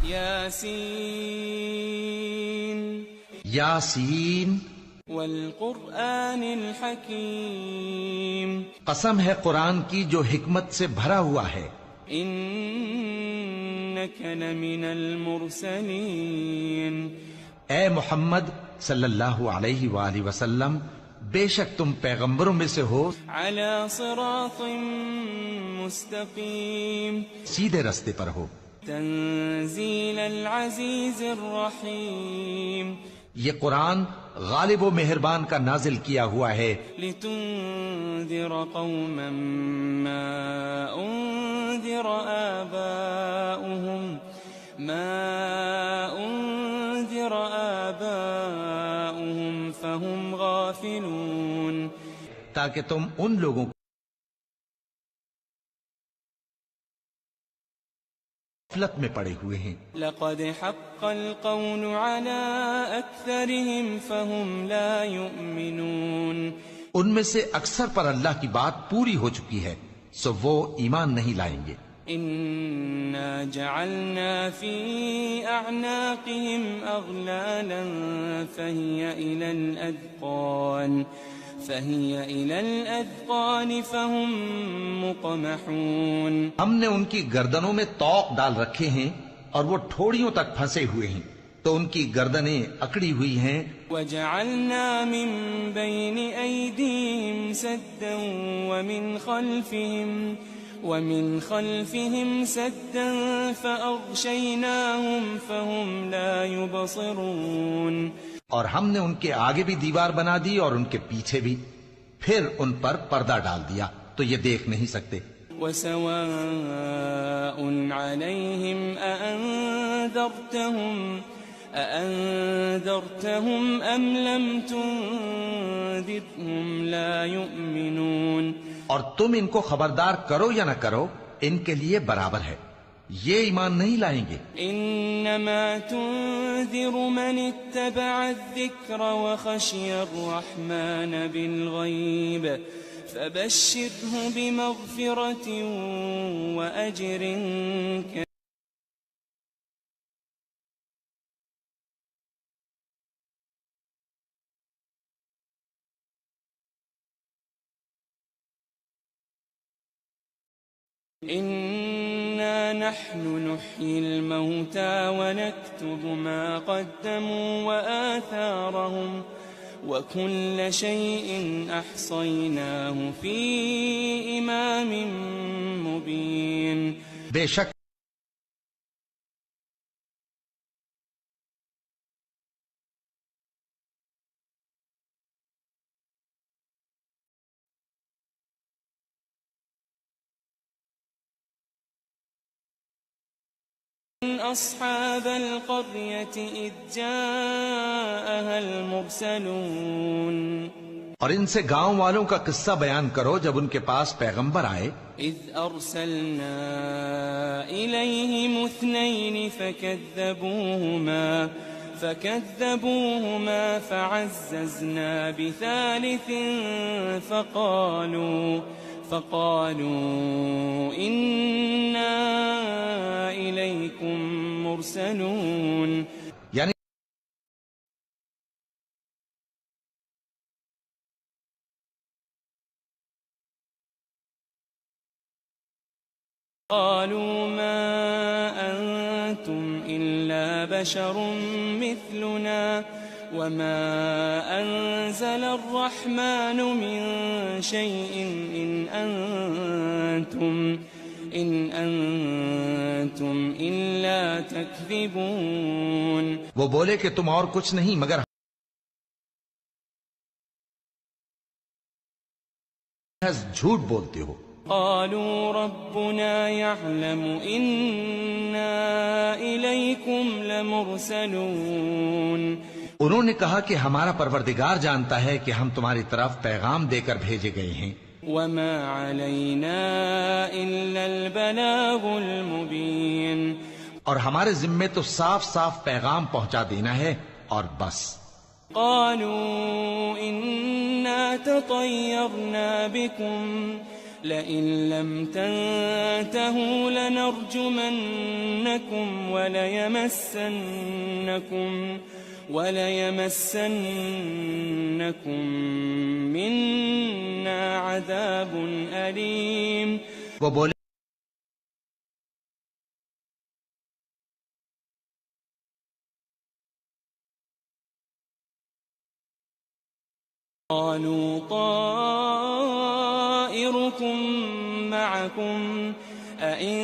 یاسین یاسین والقرآن الحکیم، قسم ہے قرآن کی جو حکمت سے بھرا ہوا ہے. انک لمن المرسلین، اے محمد صلی اللہ علیہ وآلہ وسلم، بے شک تم پیغمبروں میں سے ہو علی صراط مستقیم، سیدھے رستے پر ہو. تنزیل العزیز الرحیم، یہ قرآن غالب و مہربان کا نازل کیا ہوا ہے لتنذر قوما ما انذر آباؤهم فهم غافلون، تاکہ تم ان لوگوں کو غفلت میں پڑے ہوئے ہیں. لقد حق القول على اکثرهم فهم لا يؤمنون، ان میں سے اکثر پر اللہ کی بات پوری ہو چکی ہے سو وہ ایمان نہیں لائیں گے. انا جعلنا في اعناقهم اغلالا فهي الى الاذقان فهم مقمحون، ہم نے ان کی گردنوں میں طوق ڈال رکھے ہیں اور وہ ٹھوڑیوں تک پھنسے ہوئے ہیں تو ان کی گردنیں اکڑی ہوئی ہیں. وجعلنا من بين ايديهم سدا ومن خلفهم سدا فأغشيناهم فهم لا يبصرون، اور ہم نے ان کے آگے بھی دیوار بنا دی اور ان کے پیچھے بھی، پھر ان پر پردہ ڈال دیا تو یہ دیکھ نہیں سکتے. وسواء عليهم أأنذرتهم أم لم تنذرهم لا يؤمنون، اور تم ان کو خبردار کرو یا نہ کرو ان کے لیے برابر ہے، یہ ایمان نہیں لائیں گے. انما تنذر من اتبع الذکر وخشی الرحمن بالغیب فبشره بمغفرة وأجر كريم. إنا نحن نحيي الموتى ونكتب ما قدموا وآثارهم وكل شيء أحصيناه في إمام مبين. بے شک أصحاب القرية إذ جاءها المرسلون، اور ان سے گاؤں والوں کا قصہ بیان کرو جب ان کے پاس پیغمبر آئے. إذ أرسلنا إليهم اثنين فكذبوهما فعززنا بثالث فقالوا إنا إليكم مرسلون. یعنی قالوا ما أنتم إلا بشر مثلنا وما أنزل الرحمن من شيء إن أنتم إلا تكذبون. وہ بولے کہ تم اور کچھ نہیں مگر جھوٹ بولتے ہو. قالوا ربنا يعلم إنا إليكم لمرسلون. انہوں نے کہا کہ ہمارا پروردگار جانتا ہے کہ ہم تمہاری طرف پیغام دے کر بھیجے گئے ہیں. وما علينا إلا البلاغ المبين. اور ہمارے ذمے تو صاف صاف پیغام پہنچا دینا ہے اور بس. قالوا إنا تطيرنا بكم لئن لم تنتهوا لنرجمنكم وليمسنكم منا عذاب أليم. وہ بولے قالوا طائركم معكم أئن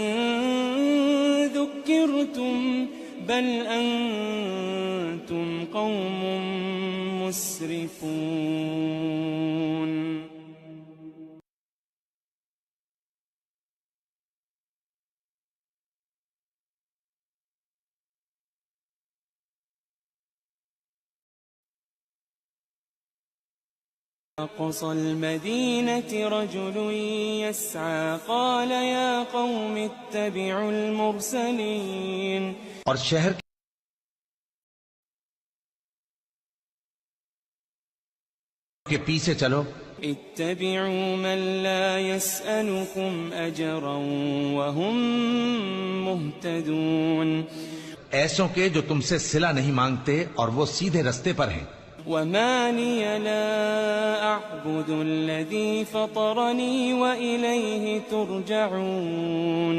ذكرتم بل أنتم قوم مسرفون. أقصى المدينة رجل يسعى قال يا قوم اتبعوا المرسلين. اور شہر کے پیچھے چلو. اتبعوا من لا يسألكم أجرا وهم مهتدون. ایسوں کے جو تم سے صلہ نہیں مانگتے اور وہ سیدھے رستے پر ہیں. وما لي لا أعبد الذي فطرني وإليه ترجعون.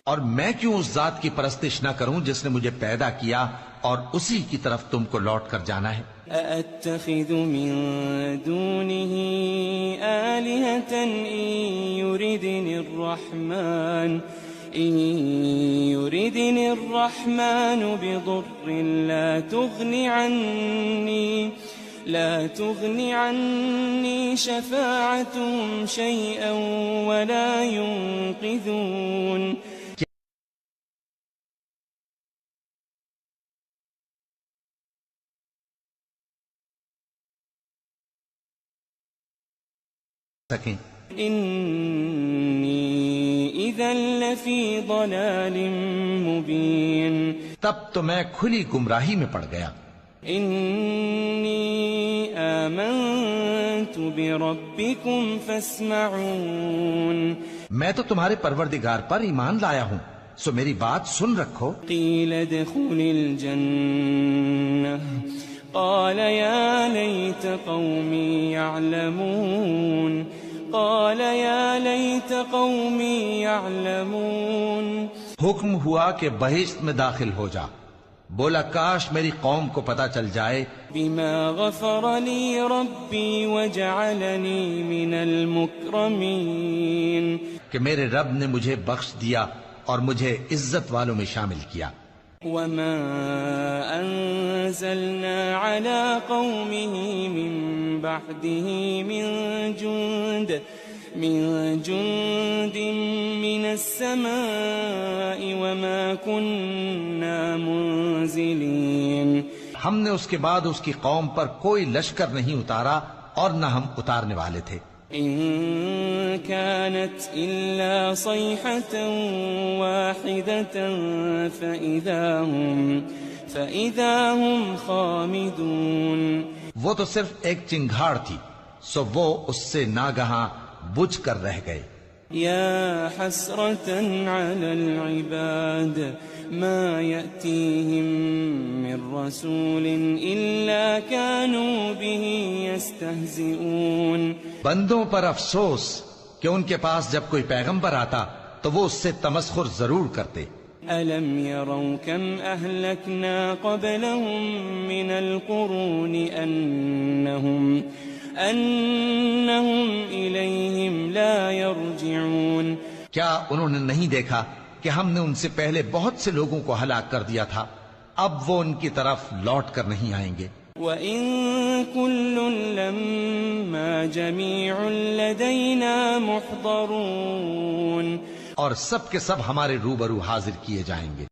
اور میں کیوں اس ذات کی پرستش نہ کروں جس نے مجھے پیدا کیا اور اسی کی طرف تم کو لوٹ کر جانا ہے. أأتخذ من دونه آلهة إن يردني الرحمن بضر لا تغني عني شفاعتهم شيئا ولا ينقذون. إني إذا لفي ضلال مبين. تب تو میں کھلی گمراہی میں پڑ گیا. إني آمنت بربكم فاسمعون. میں تو تمہارے پروردگار پر ایمان لایا ہوں سو میری بات سن رکھو. قيل ادخل الجنة قال يا ليت قومي يعلمون. حکم ہوا کہ بہشت میں داخل ہو جا. بولا کاش میری قوم کو پتا چل جائے بما غفر لي ربي وجعلني من المكرمين. کہ میرے رب نے مجھے بخش دیا اور مجھے عزت والوں میں شامل کیا. وما أنزلنا على قومه من بعده من جند من السماء وما كنا منزلين. ہم نے اس کے بعد اس کی قوم پر کوئی لشکر نہیں اتارا اور نہ ہم اتارنے والے تھے. إن كانت إلا صيحة واحدة فإذا هم خامدون. وہ تو صرف ایک چنگھاڑ تھی سو وہ اس سے ناگہاں بجھ کر رہ گئے. يا حسرة على العباد ما يأتيهم من رسول إلا كانوا به يستهزئون. بندوں پر افسوس کہ ان کے پاس جب کوئی پیغمبر آتا تو وہ اس سے تمسخر ضرور کرتے. ألم يروا كم أهلكنا قبلهم من القرون أنهم إليهم لا يرجعون. کیا انہوں نے نہیں دیکھا کہ ہم نے ان سے پہلے بہت سے لوگوں کو ہلاک کر دیا تھا اب وہ ان کی طرف لوٹ کر نہیں آئیں گے. وَإِن كُلٌّ لَمَّا جَمِيعٌ لَدَيْنَا مُحْضَرُونَ. اور سب کے سب ہمارے روبرو حاضر کیے جائیں گے.